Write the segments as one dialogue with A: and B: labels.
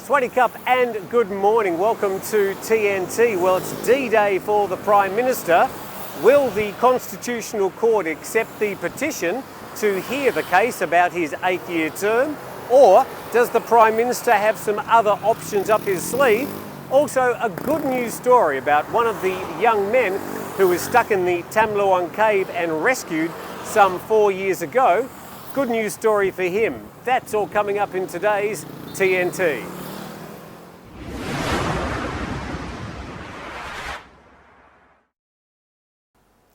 A: Swaddy Cup and good morning. Welcome to TNT. Well, it's D-Day for the Prime Minister. Will the Constitutional Court accept the petition to hear the case about his 8-year term? Or does the Prime Minister have some other options up his sleeve? Also, a good news story about one of the young men who was stuck in the Tham Luang cave and rescued some 4 years ago. Good news story for him. That's all coming up in today's TNT.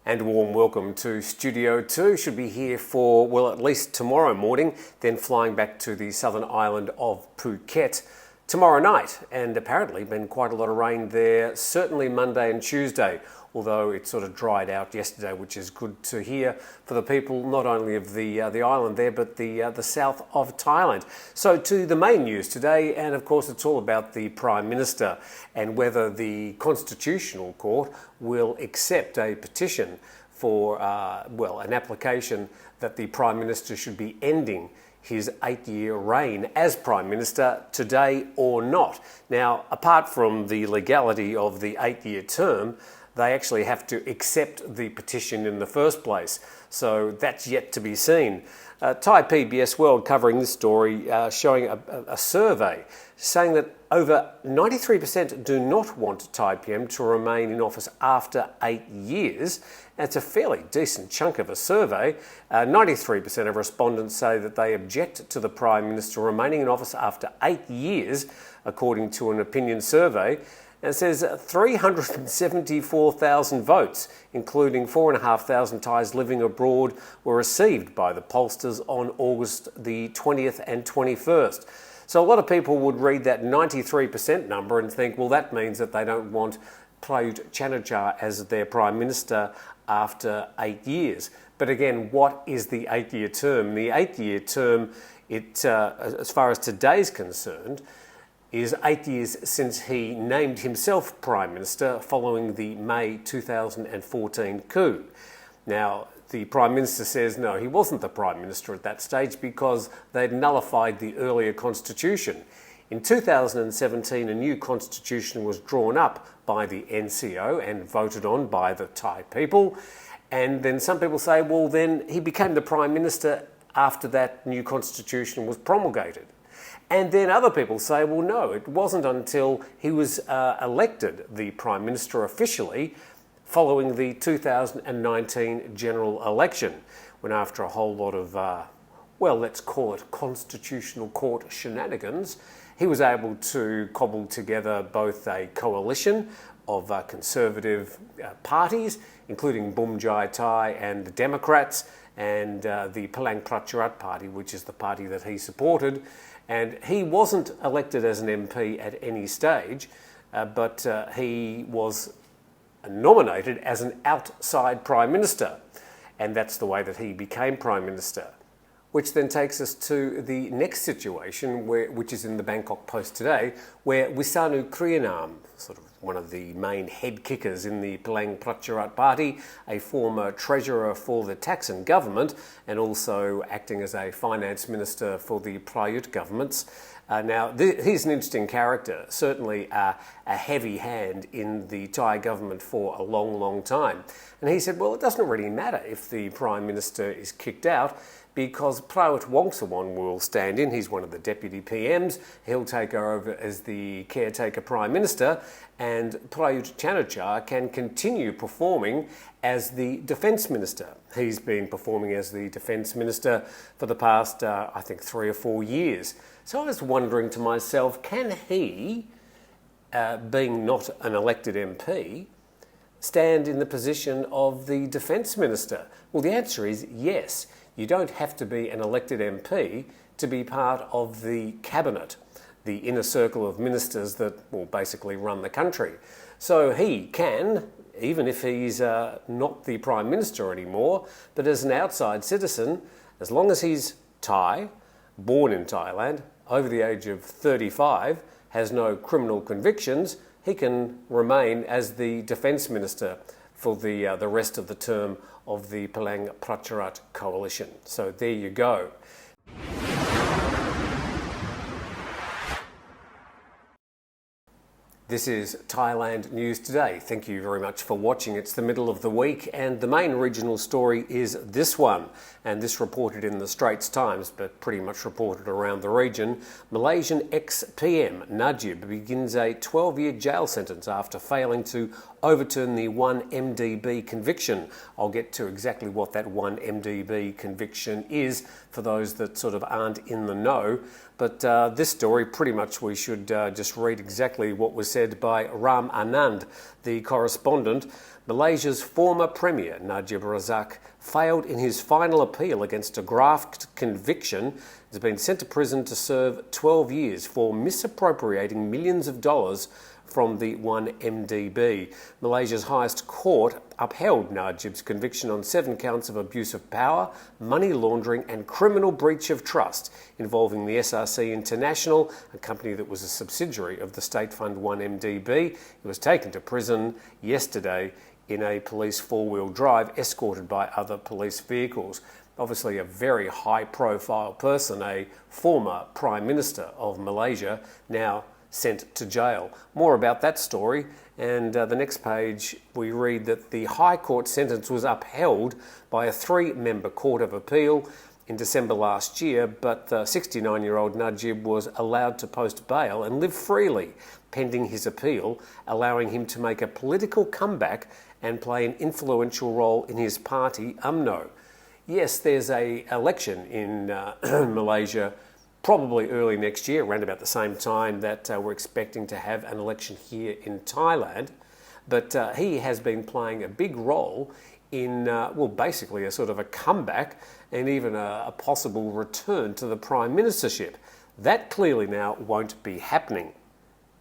A: And a warm welcome to Studio 2. Should be here for, well, at least tomorrow morning, then flying back to the southern island of Phuket tomorrow night. And apparently been quite a lot of rain there, certainly Monday and Tuesday, although it sort of dried out yesterday, which is good to hear for the people not only of the island there, but the south of Thailand. So to the main news today, and of course it's all about the Prime Minister and whether the Constitutional Court will accept a petition for, an application that the Prime Minister should be ending his 8-year reign as Prime Minister today or not. Now, apart from the legality of the 8-year term, they actually have to accept the petition in the first place. So that's yet to be seen. Thai PBS World covering this story, showing a survey saying that over 93% do not want Thai PM to remain in office after 8 years. That's a fairly decent chunk of a survey. 93% of respondents say that they object to the Prime Minister remaining in office after 8 years, according to an opinion survey. And it says 374,000 votes, including 4,500 Thais living abroad, were received by the pollsters on August the 20th and 21st. So a lot of people would read that 93% number and think, well, that means that they don't want Prayut as their Prime Minister after 8 years. But again, what is the 8-year term? The 8-year term, as far as today's concerned, is 8 years since he named himself Prime Minister following the May 2014 coup. Now, the Prime Minister says no, he wasn't the Prime Minister at that stage because they'd nullified the earlier constitution. In 2017, a new constitution was drawn up by the NCO and voted on by the Thai people. And then some people say, well, then he became the Prime Minister after that new constitution was promulgated. And then other people say, well, no, it wasn't until he was elected the Prime Minister officially following the 2019 general election, when after a whole lot of, let's call it Constitutional Court shenanigans, he was able to cobble together both a coalition of conservative parties, including Bumjai Thai and the Democrats, and the Palang Pracharath Party, which is the party that he supported. And he wasn't elected as an MP at any stage, but he was nominated as an outside Prime Minister. And that's the way that he became Prime Minister. Which then takes us to the next situation, which is in the Bangkok Post today, where Wisanu Kriyanam, sort of one of the main head kickers in the Palang Pracharath Party, a former treasurer for the Thaksin government and also acting as a finance minister for the Prayut governments. He's an interesting character, certainly a heavy hand in the Thai government for a long, long time. And he said, well, it doesn't really matter if the Prime Minister is kicked out, because Prayut Wongsawan will stand in. He's one of the deputy PMs. He'll take over as the caretaker Prime Minister, and Prayut Chan-o-cha can continue performing as the Defence Minister. He's been performing as the Defence Minister for the past, 3 or 4 years. So I was wondering to myself, can he, being not an elected MP, stand in the position of the Defence Minister? Well, the answer is yes. You don't have to be an elected MP to be part of the cabinet, the inner circle of ministers that will basically run the country. So he can, even if he's not the Prime Minister anymore, but as an outside citizen, as long as he's Thai, born in Thailand, over the age of 35, has no criminal convictions, he can remain as the Defence Minister for the rest of the term of the Palang Pracharath coalition. So there you go. This is Thailand News Today. Thank you very much for watching. It's the middle of the week and the main regional story is this one. And this reported in the Straits Times, but pretty much reported around the region. Malaysian ex-PM Najib begins a 12-year jail sentence after failing to overturn the 1MDB conviction. I'll get to exactly what that 1MDB conviction is for those that sort of aren't in the know. But this story, pretty much we should just read exactly what was said by Ram Anand, the correspondent. Malaysia's former Premier, Najib Razak, failed in his final appeal against a graft conviction. He's been sent to prison to serve 12 years for misappropriating millions of dollars from the 1MDB. Malaysia's highest court upheld Najib's conviction on 7 counts of abuse of power, money laundering and criminal breach of trust involving the SRC International, a company that was a subsidiary of the state fund 1MDB. He was taken to prison yesterday in a police 4-wheel drive escorted by other police vehicles. Obviously a very high-profile person, a former Prime Minister of Malaysia, now sent to jail. More about that story, and the next page we read that the High Court sentence was upheld by a 3-member Court of Appeal in December last year, but the 69-year-old Najib was allowed to post bail and live freely pending his appeal, allowing him to make a political comeback and play an influential role in his party, UMNO. Yes, there's an election in Malaysia probably early next year, around about the same time that we're expecting to have an election here in Thailand. But he has been playing a big role in, basically a sort of a comeback and even a possible return to the Prime Ministership. That clearly now won't be happening.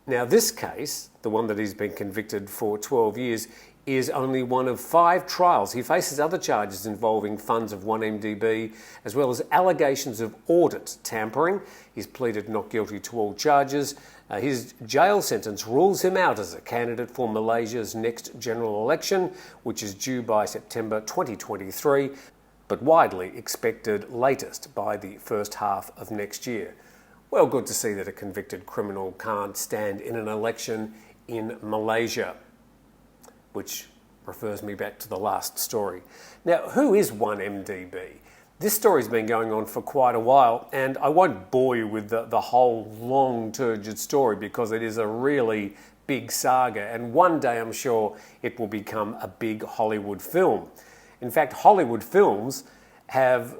A: Now this case, the one that he's been convicted for 12 years, is only one of 5 trials. He faces other charges involving funds of 1MDB, as well as allegations of audit tampering. He's pleaded not guilty to all charges. His jail sentence rules him out as a candidate for Malaysia's next general election, which is due by September 2023, but widely expected latest by the first half of next year. Well, good to see that a convicted criminal can't stand in an election in Malaysia, which refers me back to the last story. Now, who is 1MDB? This story's been going on for quite a while, and I won't bore you with the whole long, turgid story because it is a really big saga, and one day I'm sure it will become a big Hollywood film. In fact, Hollywood films have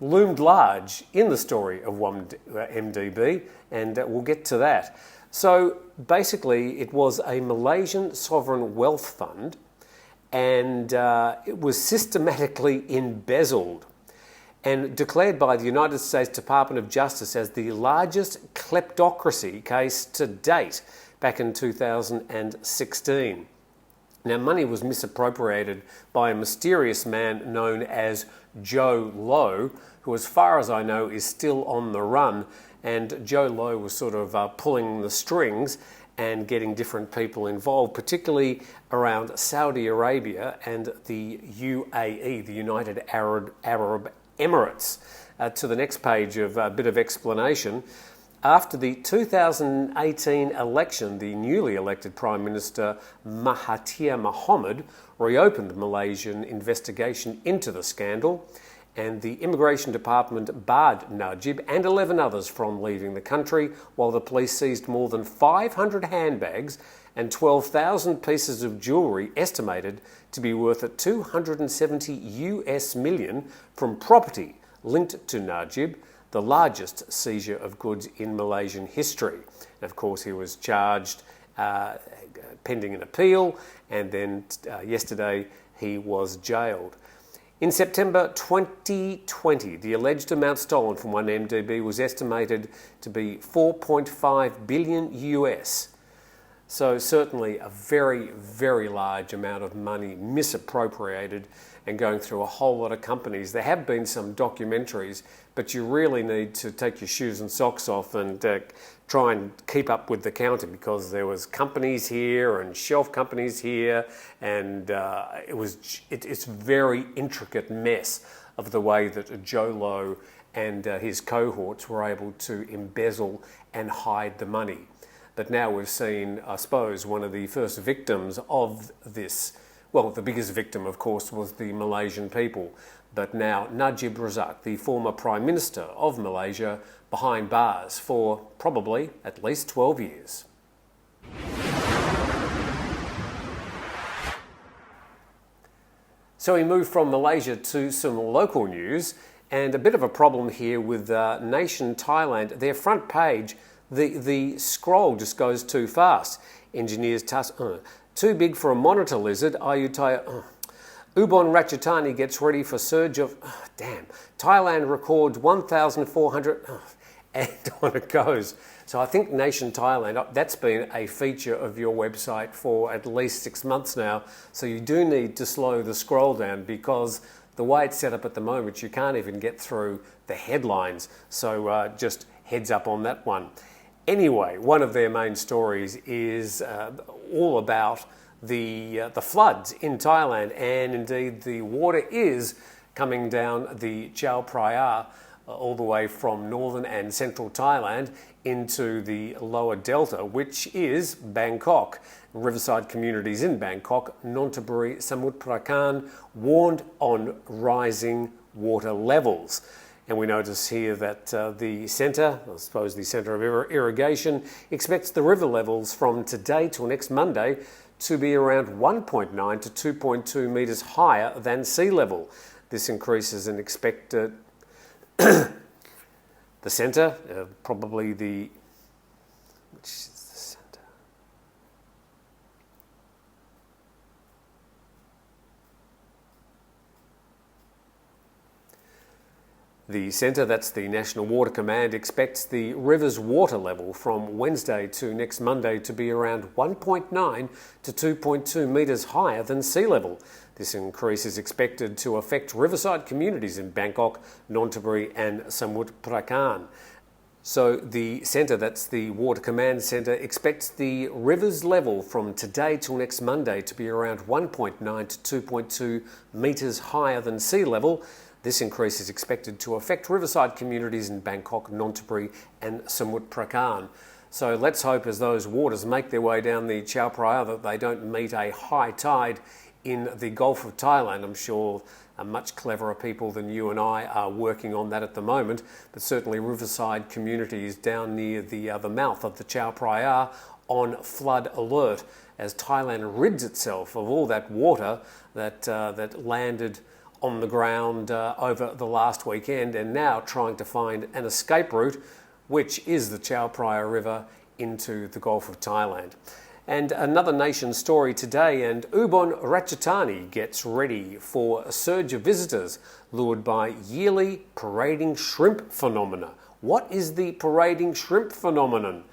A: loomed large in the story of 1MDB, and we'll get to that. So basically, it was a Malaysian sovereign wealth fund, and it was systematically embezzled and declared by the United States Department of Justice as the largest kleptocracy case to date back in 2016. Now, money was misappropriated by a mysterious man known as Joe Low, who, as far as I know, is still on the run. And Joe Low was sort of pulling the strings and getting different people involved, particularly around Saudi Arabia and the UAE, the United Arab Emirates. To the next page of a bit of explanation. After the 2018 election, the newly elected Prime Minister Mahathir Mohamad reopened the Malaysian investigation into the scandal, and the Immigration Department barred Najib and 11 others from leaving the country, while the police seized more than 500 handbags and 12,000 pieces of jewellery estimated to be worth at $270 million from property linked to Najib, the largest seizure of goods in Malaysian history. And of course, he was charged pending an appeal, and then yesterday he was jailed. In September 2020, the alleged amount stolen from 1MDB was estimated to be $4.5 billion US. So certainly a very, very large amount of money misappropriated and going through a whole lot of companies. There have been some documentaries, but you really need to take your shoes and socks off and try and keep up with the counting, because there was companies here and shelf companies here, and it's very intricate mess of the way that Joe Low and his cohorts were able to embezzle and hide the money. But now we've seen, I suppose, one of the first victims of this. Well, the biggest victim, of course, was the Malaysian people. But now Najib Razak, the former Prime Minister of Malaysia, behind bars for probably at least 12 years. So we move from Malaysia to some local news, and a bit of a problem here with Nation Thailand. Their front page, the scroll just goes too fast. Engineers too big for a monitor lizard. Ubon Ratchathani gets ready for surge of... Thailand records 1,400... and on it goes. So I think Nation Thailand, that's been a feature of your website for at least 6 months now. So you do need to slow the scroll down, because the way it's set up at the moment, you can't even get through the headlines. So just heads up on that one. Anyway, one of their main stories is all about the floods in Thailand, and indeed the water is coming down the Chao Phraya all the way from northern and central Thailand into the lower delta, which is Bangkok. Riverside communities in Bangkok, Nonthaburi, Samut Prakan, warned on rising water levels. And we notice here that the centre, I suppose the Centre of Irrigation, expects the river levels from today till next Monday to be around 1.9 to 2.2 metres higher than sea level. This increase is an expected... the centre, probably the... Which is the centre? The centre, that's the National Water Command, expects the river's water level from Wednesday to next Monday to be around 1.9 to 2.2 metres higher than sea level. This increase is expected to affect riverside communities in Bangkok, Nonthaburi and Samut Prakan. So the centre, that's the Water Command Centre, expects the river's level from today till next Monday to be around 1.9 to 2.2 metres higher than sea level. This increase is expected to affect riverside communities in Bangkok, Nonthaburi and Samut Prakan. So let's hope as those waters make their way down the Chao Phraya that they don't meet a high tide in the Gulf of Thailand. I'm sure much cleverer people than you and I are working on that at the moment, but certainly riverside communities down near the mouth of the Chao Phraya on flood alert as Thailand rids itself of all that water that landed on the ground over the last weekend, and now trying to find an escape route, which is the Chao Phraya River into the Gulf of Thailand. And another nation story today, and Ubon Ratchathani gets ready for a surge of visitors lured by yearly parading shrimp phenomena. What is the parading shrimp phenomenon?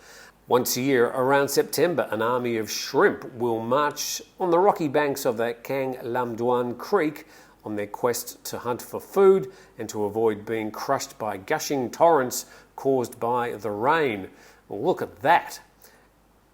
A: Once a year, around September, an army of shrimp will march on the rocky banks of the Kang Lam Duan Creek on their quest to hunt for food and to avoid being crushed by gushing torrents caused by the rain. Well, look at that.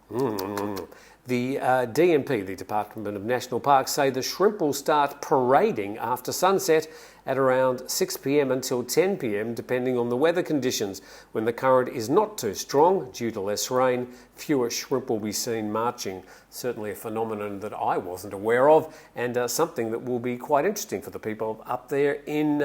A: The DNP, the Department of National Parks, say the shrimp will start parading after sunset at around 6 p.m. until 10 p.m. depending on the weather conditions. When the current is not too strong due to less rain, fewer shrimp will be seen marching. Certainly a phenomenon that I wasn't aware of, and something that will be quite interesting for the people up there in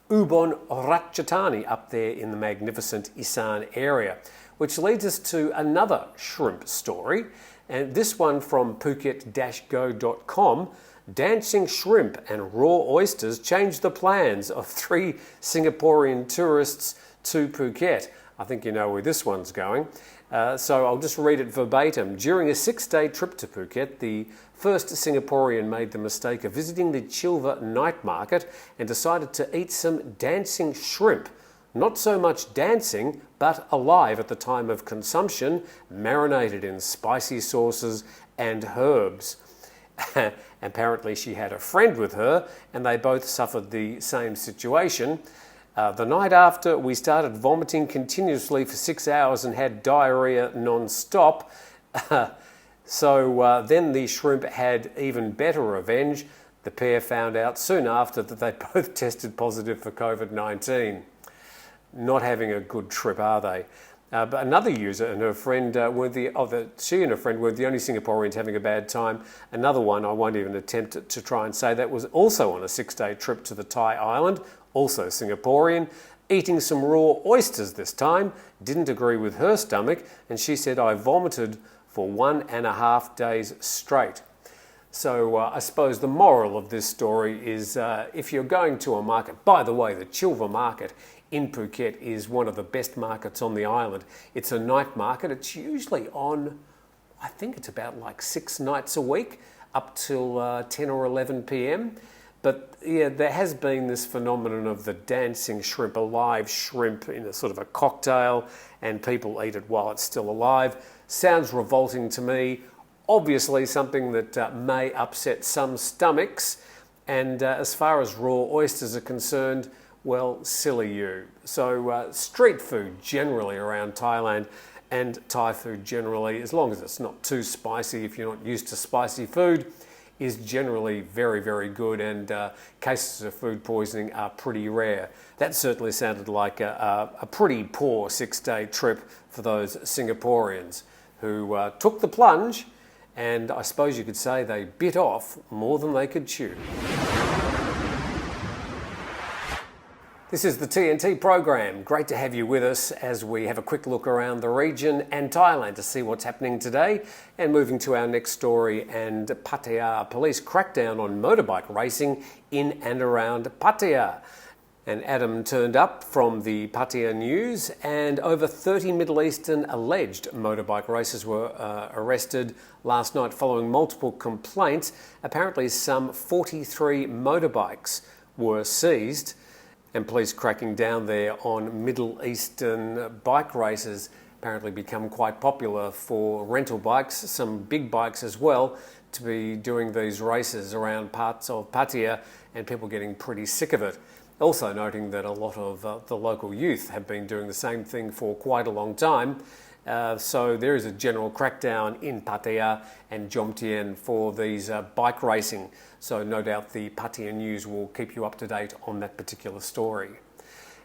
A: Ubon Ratchathani, up there in the magnificent Isan area. Which leads us to another shrimp story, and this one from Phuket-go.com. Dancing shrimp and raw oysters changed the plans of 3 Singaporean tourists to Phuket. I think you know where this one's going. So I'll just read it verbatim. During a 6-day trip to Phuket, the first Singaporean made the mistake of visiting the Chilva night market and decided to eat some dancing shrimp. Not so much dancing, but alive at the time of consumption, marinated in spicy sauces and herbs. Apparently she had a friend with her and they both suffered the same situation. The night after, we started vomiting continuously for 6 hours and had diarrhea non-stop. So then the shrimp had even better revenge. The pair found out soon after that they both tested positive for COVID-19. Not having a good trip, are they? But another user and her friend she and her friend weren't the only Singaporeans having a bad time. Another one, I won't even attempt to try and say that, was also on a 6-day trip to the Thai island, also Singaporean, eating some raw oysters this time. Didn't agree with her stomach, and she said, I vomited for 1.5 days straight. So I suppose the moral of this story is if you're going to a market, by the way, the Chilva market in Phuket is one of the best markets on the island. It's a night market. It's usually on, I think it's about like 6 nights a week up till 10 or 11 p.m. But yeah, there has been this phenomenon of the dancing shrimp, a live shrimp in a sort of a cocktail, and people eat it while it's still alive. Sounds revolting to me. Obviously something that may upset some stomachs. And as far as raw oysters are concerned, well, silly you. So street food generally around Thailand, and Thai food generally, as long as it's not too spicy, if you're not used to spicy food, is generally very, very good, and cases of food poisoning are pretty rare. That certainly sounded like a pretty poor 6-day trip for those Singaporeans who took the plunge, and I suppose you could say they bit off more than they could chew. This is the TNT program. Great to have you with us as we have a quick look around the region and Thailand to see what's happening today. And moving to our next story, and Pattaya police crackdown on motorbike racing in and around Pattaya. And Adam turned up from the Pattaya News, and over 30 Middle Eastern alleged motorbike racers were arrested last night following multiple complaints. Apparently some 43 motorbikes were seized, and police cracking down there on Middle Eastern bike races. Apparently become quite popular for rental bikes, some big bikes as well, to be doing these races around parts of Pattaya, and people getting pretty sick of it. Also noting that a lot of the local youth have been doing the same thing for quite a long time. So there is a general crackdown in Pattaya and Jomtien for these bike racing. So no doubt the Pattaya News will keep you up to date on that particular story.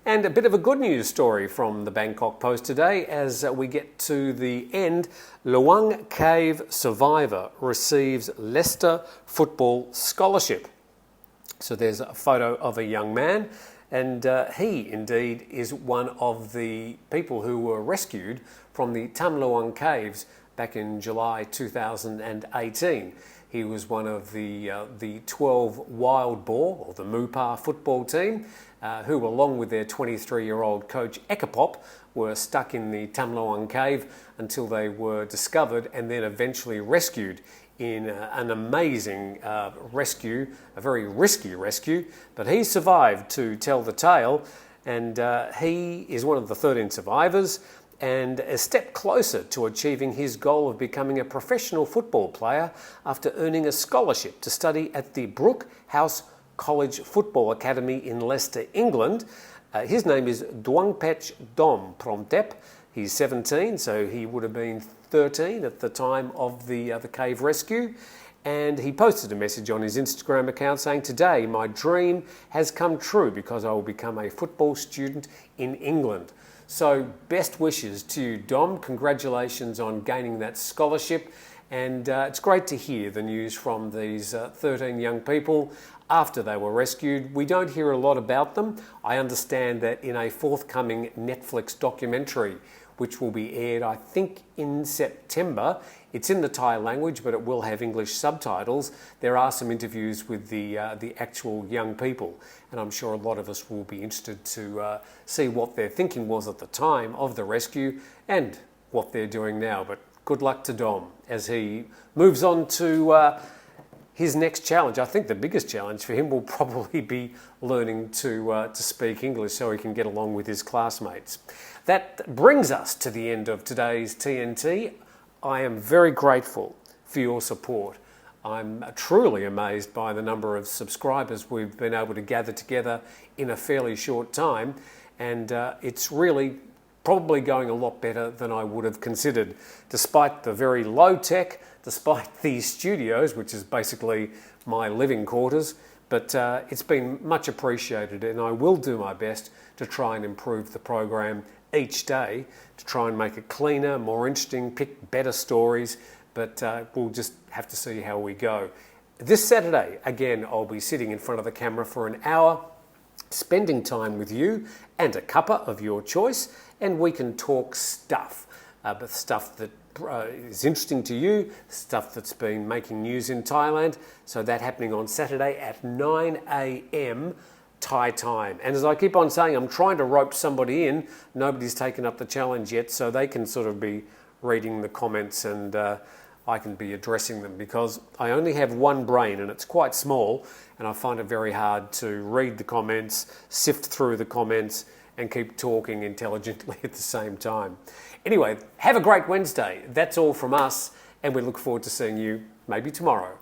A: And a bit of a good news story from the Bangkok Post today as we get to the end. Luang Cave survivor receives Leicester football scholarship. So there's a photo of a young man, and he indeed is one of the people who were rescued from the Tham Luang Caves back in July 2018. He was one of the 12 Wild Boar, or the Mupa football team, who along with their 23-year-old coach Ekapop were stuck in the Tham Luang Cave until they were discovered and then eventually rescued in an amazing rescue, a very risky rescue, but he survived to tell the tale, and he is one of the 13 survivors and a step closer to achieving his goal of becoming a professional football player after earning a scholarship to study at the Brooke House College Football Academy in Leicester, England. His name is Duangpech Dom Promtep. He's 17, so he would have been 13 at the time of the cave rescue, and he posted a message on his Instagram account saying, "Today my dream has come true because I will become a football student in England." So best wishes to you, Dom. Congratulations on gaining that scholarship, and it's great to hear the news from these 13 young people after they were rescued. We don't hear a lot about them. I understand that in a forthcoming Netflix documentary, which will be aired, I think, in September. It's in the Thai language, but it will have English subtitles. There are some interviews with the actual young people, and I'm sure a lot of us will be interested to see what their thinking was at the time of the rescue and what they're doing now. But good luck to Dom as he moves on to his next challenge. I think the biggest challenge for him will probably be learning to speak English so he can get along with his classmates. That brings us to the end of today's TNT. I am very grateful for your support. I'm truly amazed by the number of subscribers we've been able to gather together in a fairly short time, and it's really probably going a lot better than I would have considered, despite the very low tech, despite these studios, which is basically my living quarters. But it's been much appreciated, and I will do my best to try and improve the program each day to try and make it cleaner, more interesting, pick better stories, but we'll just have to see how we go. This Saturday, again, I'll be sitting in front of the camera for an hour, spending time with you and a cuppa of your choice, and we can talk stuff, but stuff that is interesting to you, stuff that's been making news in Thailand. So that happening on Saturday at 9 a.m. Thai time. And as I keep on saying, I'm trying to rope somebody in. Nobody's taken up the challenge yet, so they can sort of be reading the comments and I can be addressing them, because I only have one brain and it's quite small, and I find it very hard to read the comments, sift through the comments and keep talking intelligently at the same time. Anyway, have a great Wednesday. That's all from us, and we look forward to seeing you maybe tomorrow.